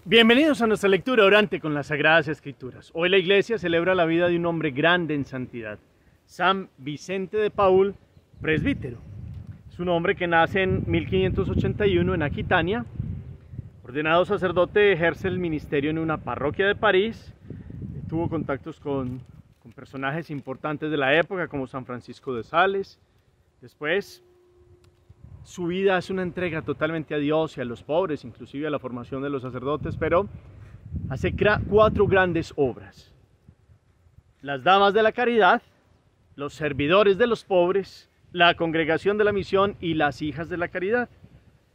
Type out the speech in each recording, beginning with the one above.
Bienvenidos a nuestra lectura orante con las Sagradas Escrituras. Hoy la Iglesia celebra la vida de un hombre grande en santidad, San Vicente de Paúl, presbítero. Es un hombre que nace en 1581 en Aquitania. Ordenado sacerdote, ejerce el ministerio en una parroquia de París. Tuvo contactos con personajes importantes de la época como San Francisco de Sales. Después, su vida es una entrega totalmente a Dios y a los pobres, inclusive a la formación de los sacerdotes, pero hace 4 grandes obras: las Damas de la Caridad, los Servidores de los Pobres, la Congregación de la Misión y las Hijas de la Caridad,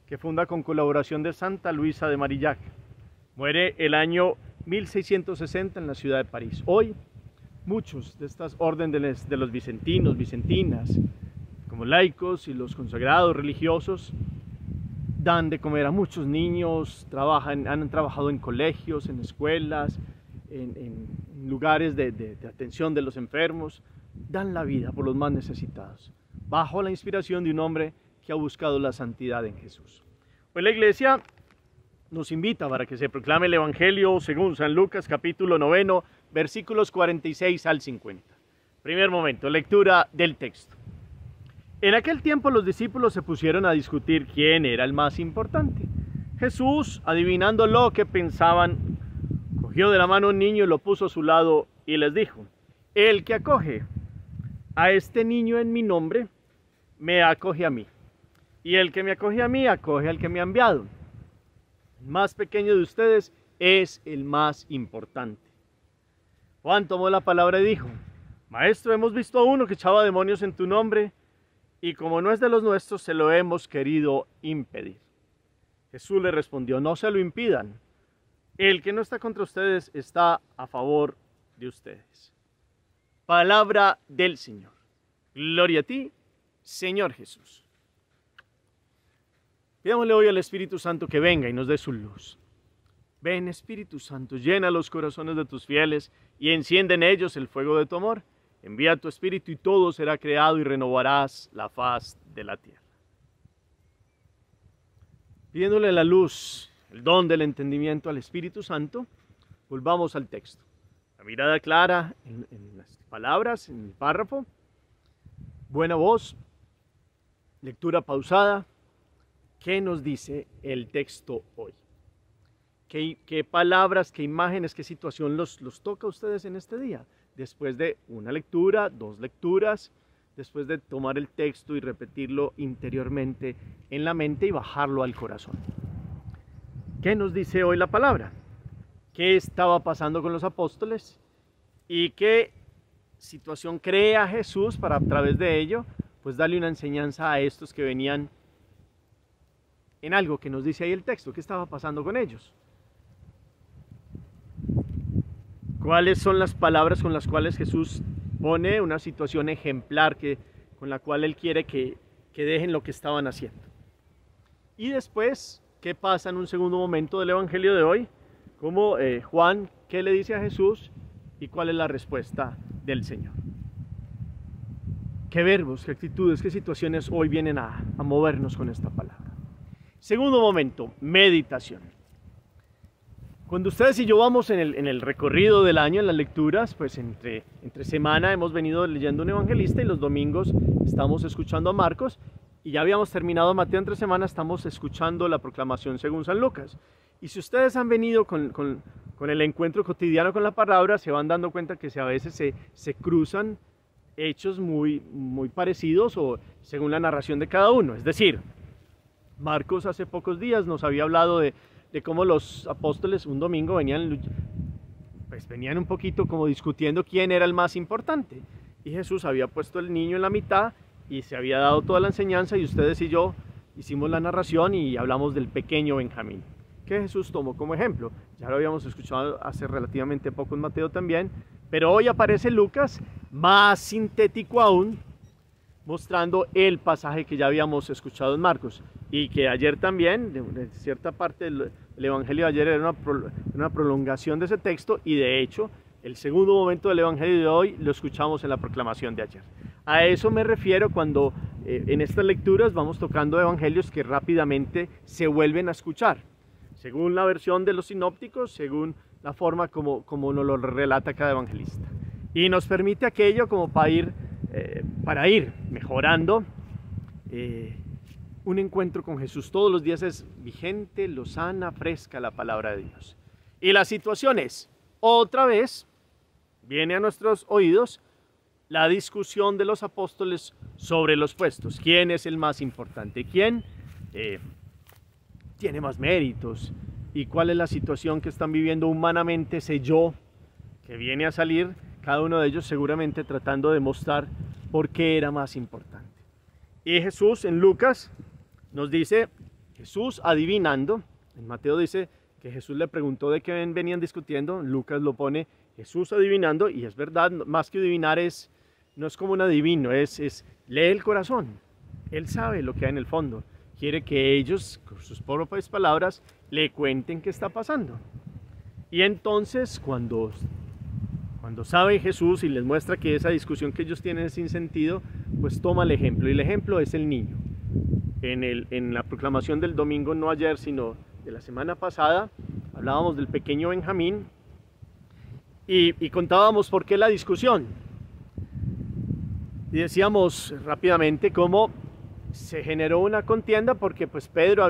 que funda con colaboración de Santa Luisa de Marillac. Muere el año 1660 en la ciudad de París. Hoy, muchos de estas órdenes de los vicentinos, vicentinas, como laicos y los consagrados religiosos, dan de comer a muchos niños, han trabajado en colegios, en escuelas, en lugares de atención de los enfermos, dan la vida por los más necesitados, bajo la inspiración de un hombre que ha buscado la santidad en Jesús. Hoy la Iglesia nos invita para que se proclame el Evangelio según San Lucas, capítulo 9, versículos 46 al 50. Primer momento, lectura del texto. En aquel tiempo los discípulos se pusieron a discutir quién era el más importante. Jesús, adivinando lo que pensaban, cogió de la mano a un niño y lo puso a su lado y les dijo: el que acoge a este niño en mi nombre, me acoge a mí. Y el que me acoge a mí, acoge al que me ha enviado. El más pequeño de ustedes es el más importante. Juan tomó la palabra y dijo: Maestro, hemos visto a uno que echaba demonios en tu nombre, y como no es de los nuestros, se lo hemos querido impedir. Jesús le respondió: no se lo impidan. El que no está contra ustedes está a favor de ustedes. Palabra del Señor. Gloria a ti, Señor Jesús. Pidámosle hoy al Espíritu Santo que venga y nos dé su luz. Ven, Espíritu Santo, llena los corazones de tus fieles y enciende en ellos el fuego de tu amor. Envía tu Espíritu y todo será creado y renovarás la faz de la tierra. Pidiéndole la luz, el don del entendimiento al Espíritu Santo, volvamos al texto. La mirada clara en las palabras, en el párrafo, buena voz, lectura pausada. ¿Qué nos dice el texto hoy? ¿Qué palabras, qué imágenes, qué situación los toca a ustedes en este día? Después de una lectura, 2 lecturas, después de tomar el texto y repetirlo interiormente en la mente y bajarlo al corazón. ¿Qué nos dice hoy la palabra? ¿Qué estaba pasando con los apóstoles? ¿Y qué situación crea Jesús para, a través de ello, pues darle una enseñanza a estos que venían en algo que nos dice ahí el texto? ¿Qué estaba pasando con ellos? ¿Cuáles son las palabras con las cuales Jesús pone una situación ejemplar con la cual Él quiere que dejen lo que estaban haciendo? Y después, ¿qué pasa en un segundo momento del Evangelio de hoy? Como Juan, ¿qué le dice a Jesús? ¿Y cuál es la respuesta del Señor? ¿Qué verbos, qué actitudes, qué situaciones hoy vienen a movernos con esta palabra? Segundo momento, meditación. Cuando ustedes y yo vamos en el recorrido del año, en las lecturas, pues entre semana hemos venido leyendo un evangelista y los domingos estamos escuchando a Marcos, y ya habíamos terminado Mateo entre semana, estamos escuchando la proclamación según San Lucas. Y si ustedes han venido con el encuentro cotidiano con la palabra, se van dando cuenta que a veces se cruzan hechos muy parecidos o según la narración de cada uno. Es decir, Marcos hace pocos días nos había hablado de cómo los apóstoles un domingo venían un poquito como discutiendo quién era el más importante. Y Jesús había puesto el niño en la mitad y se había dado toda la enseñanza, y ustedes y yo hicimos la narración y hablamos del pequeño Benjamín, que Jesús tomó como ejemplo. Ya lo habíamos escuchado hace relativamente poco en Mateo también, pero hoy aparece Lucas más sintético aún, mostrando el pasaje que ya habíamos escuchado en Marcos, y que ayer también, de cierta parte del Evangelio de ayer era una prolongación de ese texto, y de hecho el segundo momento del Evangelio de hoy lo escuchamos en la proclamación de ayer. A eso me refiero cuando en estas lecturas vamos tocando evangelios que rápidamente se vuelven a escuchar. según la versión de los sinópticos, según la forma como nos lo relata cada evangelista. Y nos permite aquello como para ir mejorando un encuentro con Jesús. Todos los días es vigente, lozana, fresca la palabra de Dios. Y la situación es, otra vez, viene a nuestros oídos la discusión de los apóstoles sobre los puestos. ¿Quién es el más importante? ¿Quién tiene más méritos? ¿Y cuál es la situación que están viviendo humanamente ese yo que viene a salir? Cada uno de ellos seguramente tratando de mostrar por qué era más importante. Y Jesús en Lucas nos dice, Jesús adivinando, en Mateo dice que Jesús le preguntó de qué venían discutiendo, en Lucas lo pone Jesús adivinando, y es verdad, más que adivinar no es como un adivino, es lee el corazón. Él sabe lo que hay en el fondo. Quiere que ellos, con sus propias palabras, le cuenten qué está pasando. Y entonces, cuando sabe Jesús y les muestra que esa discusión que ellos tienen es sin sentido, pues toma el ejemplo. Y el ejemplo es el niño. En la proclamación del domingo, no ayer, sino de la semana pasada, hablábamos del pequeño Benjamín y contábamos por qué la discusión. Y decíamos rápidamente cómo se generó una contienda porque pues Pedro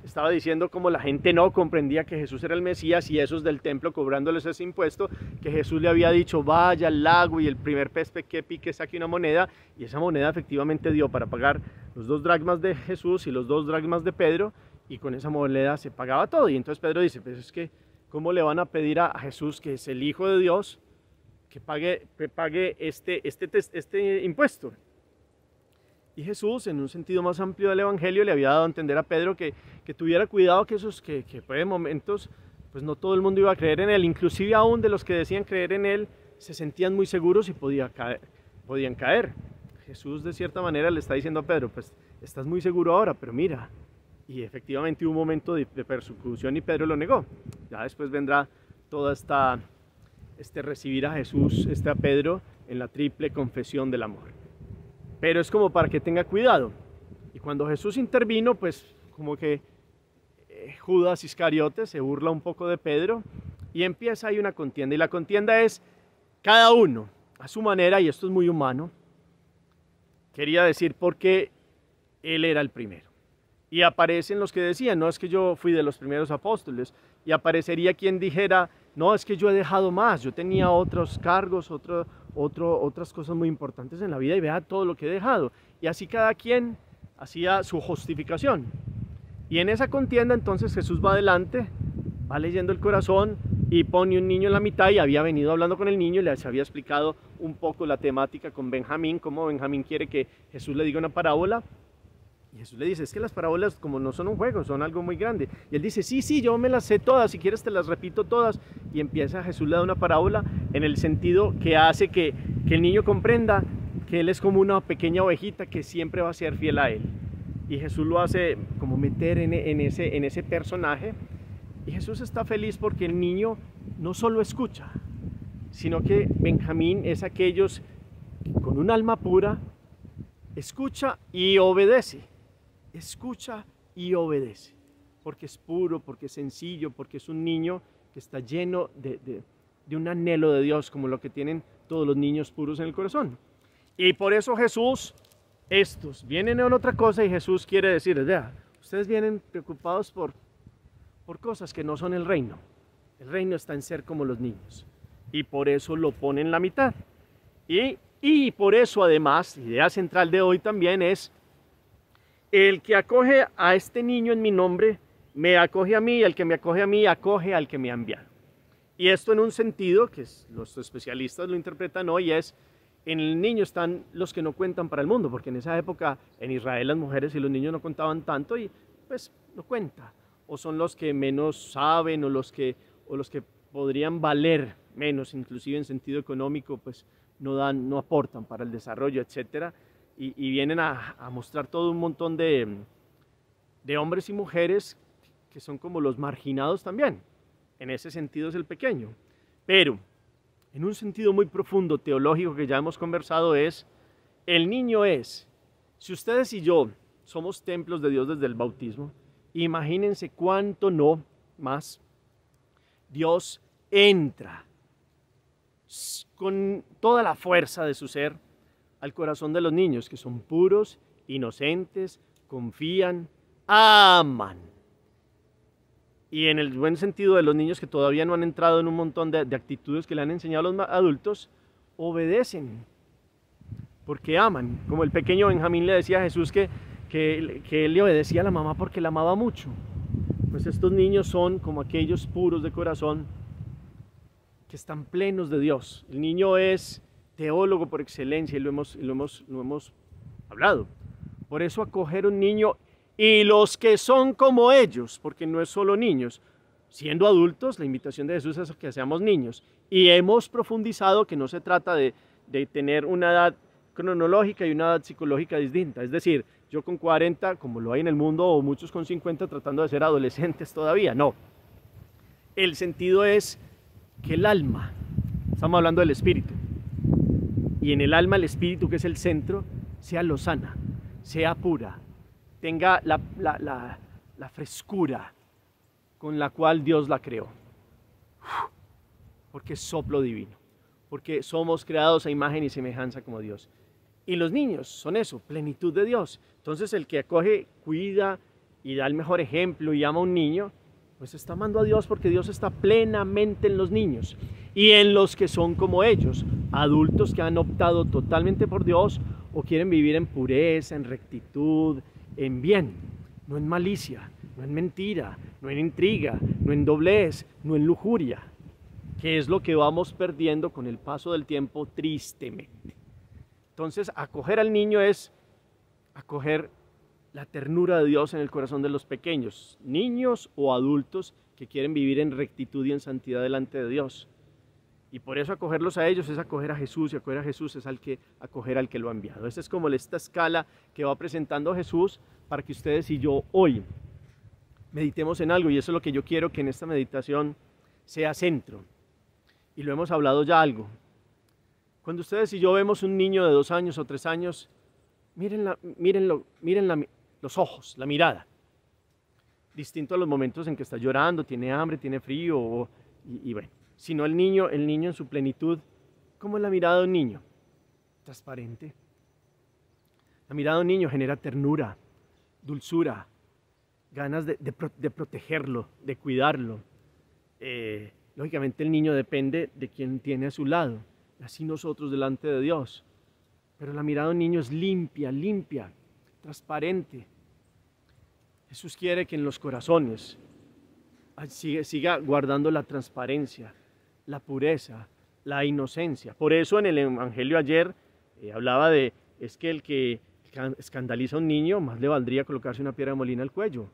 estaba diciendo como la gente no comprendía que Jesús era el Mesías, y esos del templo cobrándoles ese impuesto, que Jesús le había dicho vaya al lago y el primer pez que pique saque una moneda, y esa moneda efectivamente dio para pagar los 2 dracmas de Jesús y los 2 dracmas de Pedro, y con esa moneda se pagaba todo. Y entonces Pedro dice, pues es que ¿cómo le van a pedir a Jesús, que es el Hijo de Dios, que pague este impuesto? Y Jesús, en un sentido más amplio del Evangelio, le había dado a entender a Pedro que tuviera cuidado, que de momentos, pues no todo el mundo iba a creer en él. Inclusive aún de los que decían creer en él, se sentían muy seguros y podían caer. Jesús de cierta manera le está diciendo a Pedro, pues estás muy seguro ahora, pero mira. Y efectivamente hubo un momento de persecución y Pedro lo negó. Ya después vendrá toda recibir a Jesús, a Pedro, en la triple confesión del amor. Pero es como para que tenga cuidado. Y cuando Jesús intervino, pues como que Judas Iscariote se burla un poco de Pedro y empieza ahí una contienda. Y la contienda es cada uno a su manera, y esto es muy humano, quería decir por qué él era el primero. Y aparecen los que decían, no, es que yo fui de los primeros apóstoles. Y aparecería quien dijera, no, es que yo he dejado más, yo tenía otros cargos, otras cosas muy importantes en la vida, y vea todo lo que he dejado. Y así cada quien hacía su justificación. Y en esa contienda entonces Jesús va adelante, va leyendo el corazón y pone un niño en la mitad, y había venido hablando con el niño, les había explicado un poco la temática con Benjamín, cómo Benjamín quiere que Jesús le diga una parábola. Y Jesús le dice, es que las parábolas como no son un juego, son algo muy grande. Y él dice, sí, yo me las sé todas, si quieres te las repito todas. Y empieza Jesús le da una parábola en el sentido que hace que el niño comprenda que él es como una pequeña ovejita que siempre va a ser fiel a él. Y Jesús lo hace como meter en ese personaje. Y Jesús está feliz porque el niño no solo escucha, sino que Benjamín es aquellos que con un alma pura escucha y obedece. Escucha y obedece, porque es puro, porque es sencillo, porque es un niño que está lleno de un anhelo de Dios, como lo que tienen todos los niños puros en el corazón. Y por eso Jesús, estos vienen en otra cosa, y Jesús quiere decirles, vea, ustedes vienen preocupados por cosas que no son el reino. El reino está en ser como los niños, y por eso lo pone en la mitad. Y por eso además, la idea central de hoy también es, el que acoge a este niño en mi nombre, me acoge a mí, y el que me acoge a mí, acoge al que me ha enviado. Y esto en un sentido, que los especialistas lo interpretan hoy, es, en el niño están los que no cuentan para el mundo, porque en esa época en Israel las mujeres y los niños no contaban tanto, y pues no cuenta. O son los que menos saben, o los que podrían valer menos, inclusive en sentido económico, pues no aportan para el desarrollo, etcétera. Y vienen a mostrar todo un montón de hombres y mujeres que son como los marginados también. En ese sentido es el pequeño. Pero en un sentido muy profundo, teológico, que ya hemos conversado, el niño es, si ustedes y yo somos templos de Dios desde el bautismo, imagínense cuánto no más, Dios entra con toda la fuerza de su ser al corazón de los niños, que son puros, inocentes, confían, aman. Y en el buen sentido de los niños que todavía no han entrado en un montón de actitudes que le han enseñado a los adultos, obedecen, porque aman. Como el pequeño Benjamín le decía a Jesús que él le obedecía a la mamá porque la amaba mucho. Pues estos niños son como aquellos puros de corazón que están plenos de Dios. El niño es teólogo por excelencia y lo hemos hablado. Por eso acoger un niño y los que son como ellos, porque no es solo niños, siendo adultos, la invitación de Jesús es que seamos niños. Y hemos profundizado que no se trata de tener una edad cronológica y una edad psicológica distinta. Es decir, yo con 40, como lo hay en el mundo, o muchos con 50 tratando de ser adolescentes todavía. No. El sentido es que el alma, estamos hablando del espíritu, y en el alma el espíritu, que es el centro, sea lozana, sea pura, tenga la frescura con la cual Dios la creó. Porque es soplo divino, porque somos creados a imagen y semejanza como Dios. Y los niños son eso, plenitud de Dios. Entonces el que acoge, cuida y da el mejor ejemplo y ama a un niño, pues está amando a Dios, porque Dios está plenamente en los niños y en los que son como ellos, adultos que han optado totalmente por Dios o quieren vivir en pureza, en rectitud, en bien, no en malicia, no en mentira, no en intriga, no en doblez, no en lujuria, que es lo que vamos perdiendo con el paso del tiempo tristemente. Entonces, acoger al niño es acoger la ternura de Dios en el corazón de los pequeños, niños o adultos que quieren vivir en rectitud y en santidad delante de Dios. Y por eso acogerlos a ellos es acoger a Jesús, y acoger a Jesús es acoger al que lo ha enviado. Esta es como esta escala que va presentando Jesús para que ustedes y yo hoy meditemos en algo, y eso es lo que yo quiero que en esta meditación sea centro. Y lo hemos hablado ya algo. Cuando ustedes y yo vemos un niño de 2 años o 3 años, miren los ojos, la mirada. Distinto a los momentos en que está llorando, tiene hambre, tiene frío, y bueno. Sino el niño en su plenitud, ¿cómo es la mirada de un niño? Transparente. La mirada de un niño genera ternura, dulzura, ganas de protegerlo, de cuidarlo. Lógicamente el niño depende de quien tiene a su lado, así nosotros delante de Dios. Pero la mirada de un niño es limpia, transparente. Jesús quiere que en los corazones siga guardando la transparencia, la pureza, la inocencia. Por eso en el Evangelio ayer hablaba es que el que escandaliza a un niño, más le valdría colocarse una piedra de molina al cuello.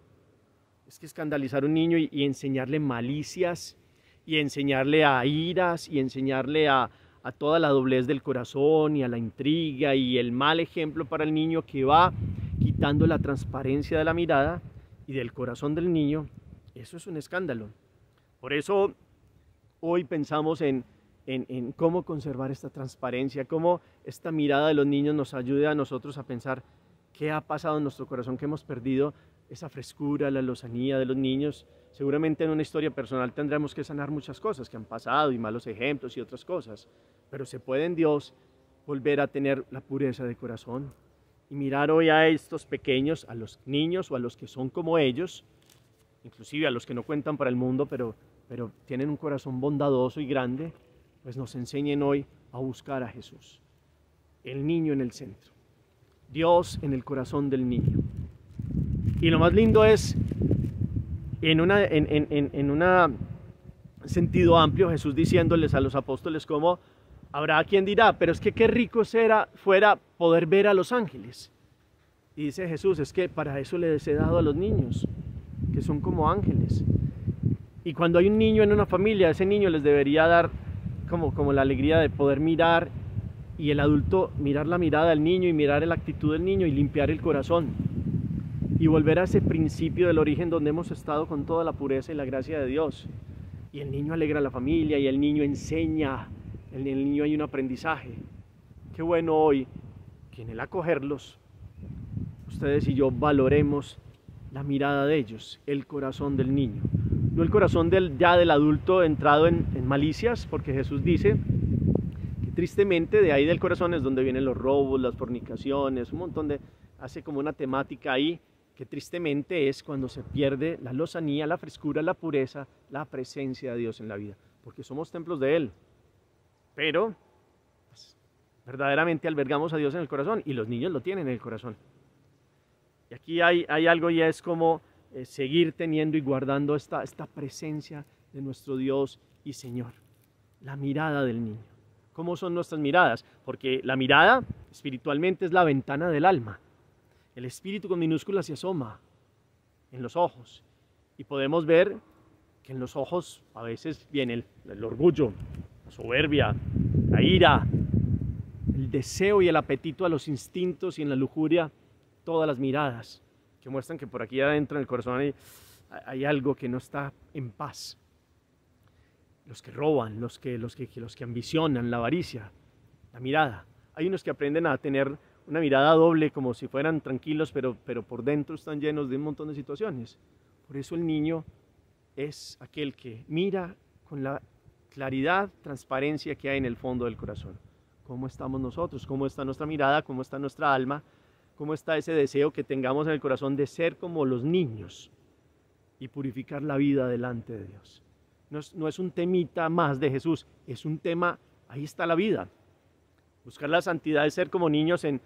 Es que escandalizar a un niño y enseñarle malicias, y enseñarle a iras, y enseñarle a toda la doblez del corazón y a la intriga y el mal ejemplo para el niño, que va quitando la transparencia de la mirada y del corazón del niño, eso es un escándalo. Por eso hoy pensamos en cómo conservar esta transparencia, cómo esta mirada de los niños nos ayude a nosotros a pensar qué ha pasado en nuestro corazón, que hemos perdido esa frescura, la lozanía de los niños. Seguramente en una historia personal tendremos que sanar muchas cosas que han pasado y malos ejemplos y otras cosas, pero se puede en Dios volver a tener la pureza de corazón y mirar hoy a estos pequeños, a los niños o a los que son como ellos, inclusive a los que no cuentan para el mundo, pero tienen un corazón bondadoso y grande, pues nos enseñen hoy a buscar a Jesús, el niño en el centro, Dios en el corazón del niño. Y lo más lindo es, en un sentido amplio, Jesús diciéndoles a los apóstoles como habrá quien dirá, pero es que qué rico fuera poder ver a los ángeles. Y dice Jesús, es que para eso les he dado a los niños, que son como ángeles. Y cuando hay un niño en una familia, ese niño les debería dar como la alegría de poder mirar, y el adulto mirar la mirada del niño y mirar la actitud del niño y limpiar el corazón. Y volver a ese principio del origen donde hemos estado con toda la pureza y la gracia de Dios. Y el niño alegra a la familia y el niño enseña, en el niño hay un aprendizaje. Qué bueno hoy que en el acogerlos, ustedes y yo valoremos la mirada de ellos, el corazón del niño. no el corazón ya del adulto entrado en malicias, porque Jesús dice que tristemente de ahí del corazón es donde vienen los robos, las fornicaciones, un montón hace como una temática ahí, que tristemente es cuando se pierde la lozanía, la frescura, la pureza, la presencia de Dios en la vida, porque somos templos de Él, pero pues, verdaderamente albergamos a Dios en el corazón y los niños lo tienen en el corazón. Y aquí hay algo, y es como seguir teniendo y guardando esta presencia de nuestro Dios y Señor, la mirada del niño. ¿Cómo son nuestras miradas? Porque la mirada espiritualmente es la ventana del alma. El espíritu con minúsculas se asoma en los ojos y podemos ver que en los ojos a veces viene el orgullo, la soberbia, la ira, el deseo y el apetito a los instintos, y en la lujuria todas las miradas que muestran que por aquí adentro en el corazón hay algo que no está en paz. Los que roban, los que ambicionan, la avaricia, la mirada. Hay unos que aprenden a tener una mirada doble, como si fueran tranquilos, pero por dentro están llenos de un montón de situaciones. Por eso el niño es aquel que mira con la claridad, transparencia que hay en el fondo del corazón. ¿Cómo estamos nosotros? ¿Cómo está nuestra mirada? ¿Cómo está nuestra alma? ¿Cómo está ese deseo que tengamos en el corazón de ser como los niños y purificar la vida delante de Dios? No es un temita más de Jesús, es un tema, ahí está la vida. Buscar la santidad es ser como niños en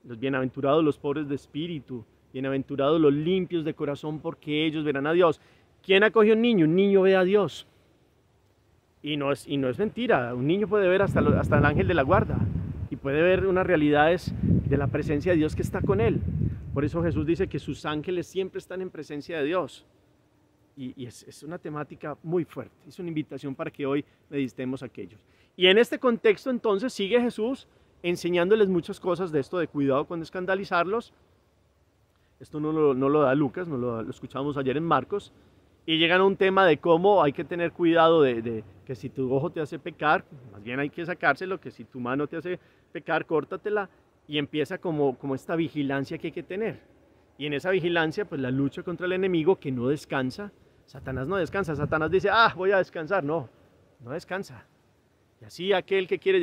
los bienaventurados los pobres de espíritu, bienaventurados los limpios de corazón, porque ellos verán a Dios. ¿Quién acoge a un niño? Un niño ve a Dios. Y no es mentira, un niño puede ver hasta el ángel de la guarda y puede ver unas realidades de la presencia de Dios que está con él. Por eso Jesús dice que sus ángeles siempre están en presencia de Dios. Y es una temática muy fuerte, es una invitación para que hoy meditemos aquellos. Y en este contexto entonces sigue Jesús enseñándoles muchas cosas de esto de cuidado con escandalizarlos. Esto no lo da Lucas, lo escuchamos ayer en Marcos. Y llegan a un tema de cómo hay que tener cuidado de que si tu ojo te hace pecar, más bien hay que sacárselo, que si tu mano te hace pecar, córtatela. Y empieza como esta vigilancia que hay que tener. Y en esa vigilancia, pues la lucha contra el enemigo que no descansa. Satanás no descansa, Satanás dice, voy a descansar. No descansa. Y así aquel que quiere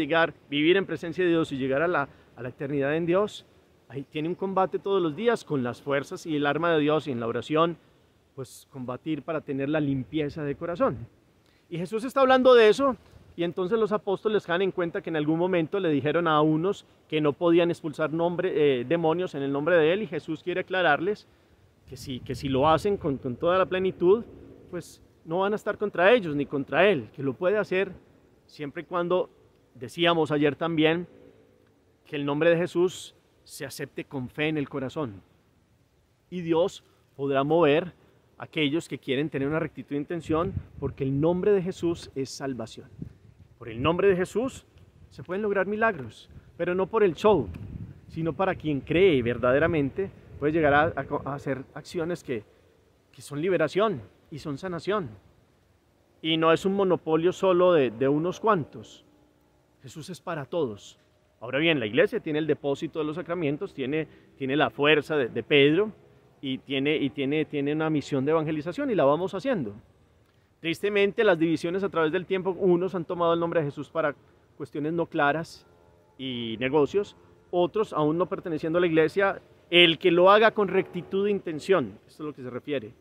vivir en presencia de Dios y llegar a la eternidad en Dios, ahí tiene un combate todos los días con las fuerzas y el arma de Dios, y en la oración, pues combatir para tener la limpieza de corazón. Y Jesús está hablando de eso, y entonces los apóstoles dan en cuenta que en algún momento le dijeron a unos que no podían expulsar demonios en el nombre de Él, y Jesús quiere aclararles que si lo hacen con toda la plenitud, pues no van a estar contra ellos ni contra Él, que lo puede hacer siempre y cuando, decíamos ayer también, que el nombre de Jesús se acepte con fe en el corazón. Y Dios podrá mover a aquellos que quieren tener una rectitud de intención, porque el nombre de Jesús es salvación. Por el nombre de Jesús se pueden lograr milagros, pero no por el show, sino para quien cree verdaderamente, puede llegar a hacer acciones que son liberación y son sanación. Y no es un monopolio solo de unos cuantos. Jesús es para todos. Ahora bien, la iglesia tiene el depósito de los sacramentos, tiene la fuerza de Pedro, y tiene una misión de evangelización, y la vamos haciendo. Tristemente, las divisiones a través del tiempo, unos han tomado el nombre de Jesús para cuestiones no claras y negocios, otros, aún no perteneciendo a la iglesia, el que lo haga con rectitud de intención, esto es lo que se refiere,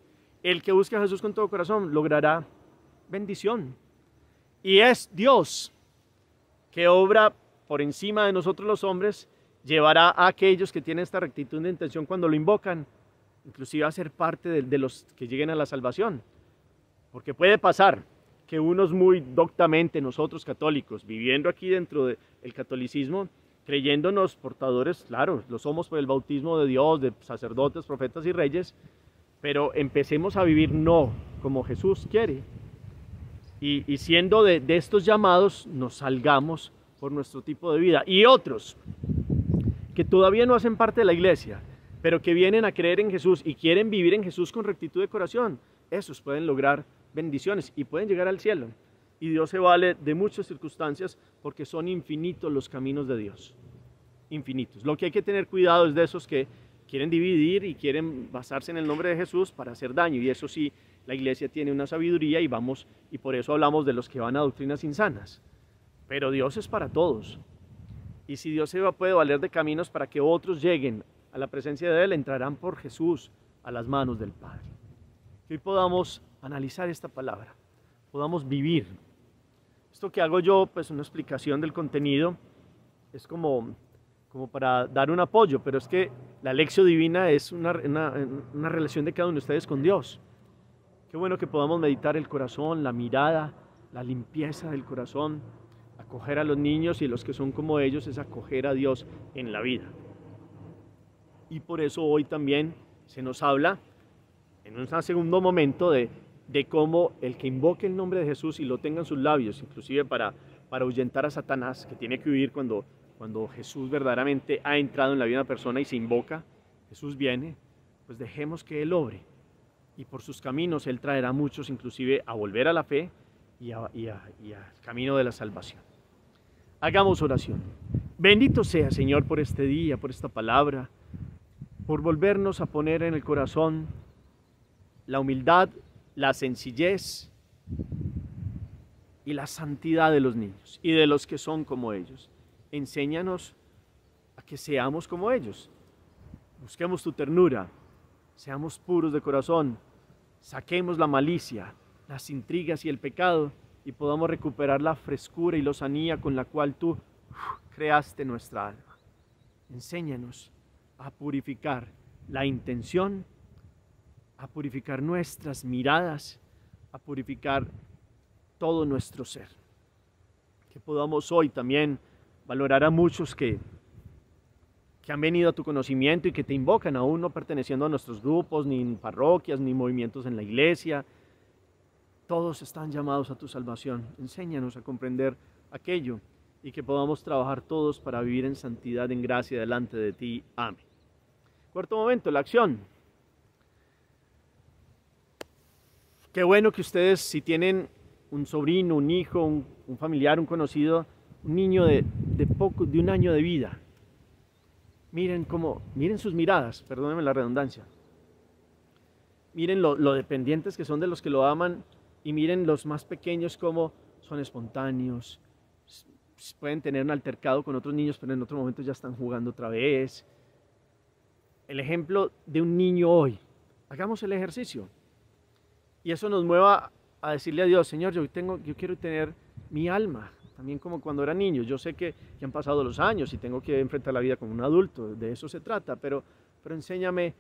el que busque a Jesús con todo corazón logrará bendición. Y es Dios que obra por encima de nosotros los hombres, llevará a aquellos que tienen esta rectitud de intención cuando lo invocan, inclusive a ser parte de los que lleguen a la salvación. Porque puede pasar que unos muy doctamente, nosotros católicos, viviendo aquí dentro del catolicismo, creyéndonos portadores, claro, lo somos por el bautismo de Dios, de sacerdotes, profetas y reyes, pero empecemos a vivir no como Jesús quiere. Y siendo de estos llamados, nos salgamos por nuestro tipo de vida. Y otros que todavía no hacen parte de la iglesia, pero que vienen a creer en Jesús y quieren vivir en Jesús con rectitud de corazón, esos pueden lograr bendiciones y pueden llegar al cielo. Y Dios se vale de muchas circunstancias, porque son infinitos los caminos de Dios. Infinitos. Lo que hay que tener cuidado es de esos que quieren dividir y quieren basarse en el nombre de Jesús para hacer daño. Y eso sí la iglesia tiene una sabiduría y por eso hablamos de los que van a doctrinas insanas. Pero Dios es para todos. Y si Dios puede valer de caminos para que otros lleguen a la presencia de Él, entrarán por Jesús a las manos del Padre. Que hoy podamos analizar esta palabra, podamos vivir. Esto que hago yo, pues una explicación del contenido, es como para dar un apoyo, pero es que la lección divina es una relación de cada uno de ustedes con Dios. Qué bueno que podamos meditar el corazón, la mirada, la limpieza del corazón, acoger a los niños, y los que son como ellos es acoger a Dios en la vida. Y por eso hoy también se nos habla en un segundo momento de cómo el que invoque el nombre de Jesús y lo tenga en sus labios, inclusive para ahuyentar a Satanás, que tiene que huir cuando Jesús verdaderamente ha entrado en la vida de una persona y se invoca, Jesús viene, pues dejemos que Él obre, y por sus caminos Él traerá a muchos inclusive a volver a la fe y al camino de la salvación. Hagamos oración. Bendito sea, Señor, por este día, por esta palabra, por volvernos a poner en el corazón la humildad, la sencillez y la santidad de los niños y de los que son como ellos. Enséñanos a que seamos como ellos. Busquemos tu ternura, seamos puros de corazón, saquemos la malicia, las intrigas y el pecado, y podamos recuperar la frescura y lozanía con la cual tú creaste nuestra alma. Enséñanos a purificar la intención, a purificar nuestras miradas, a purificar todo nuestro ser. Que podamos hoy también valorar a muchos que han venido a tu conocimiento y que te invocan, aún no perteneciendo a nuestros grupos, ni en parroquias, ni movimientos en la iglesia. Todos están llamados a tu salvación. Enséñanos a comprender aquello y que podamos trabajar todos para vivir en santidad, en gracia delante de ti. Amén. Cuarto momento, la acción. Qué bueno que ustedes, si tienen un sobrino, un hijo, un familiar, un conocido, un niño de un año de vida, miren sus miradas, perdónenme la redundancia. Miren lo dependientes que son de los que lo aman, y miren los más pequeños cómo son espontáneos, pueden tener un altercado con otros niños, pero en otro momento ya están jugando otra vez. El ejemplo de un niño hoy, hagamos el ejercicio, y eso nos mueva a decirle a Dios: Señor, yo quiero tener mi alma, también como cuando era niño. Yo sé que han pasado los años y tengo que enfrentar la vida como un adulto, de eso se trata, pero enséñame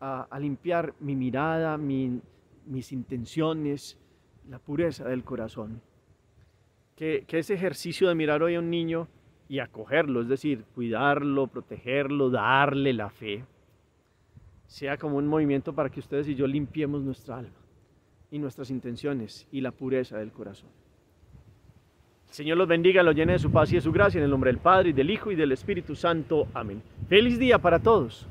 a limpiar mi mirada, mis intenciones, la pureza del corazón. Que ese ejercicio de mirar hoy a un niño y acogerlo, es decir, cuidarlo, protegerlo, darle la fe, sea como un movimiento para que ustedes y yo limpiemos nuestra alma y nuestras intenciones y la pureza del corazón. El Señor los bendiga, los llene de su paz y de su gracia, en el nombre del Padre, y del Hijo, y del Espíritu Santo. Amén. Feliz día para todos.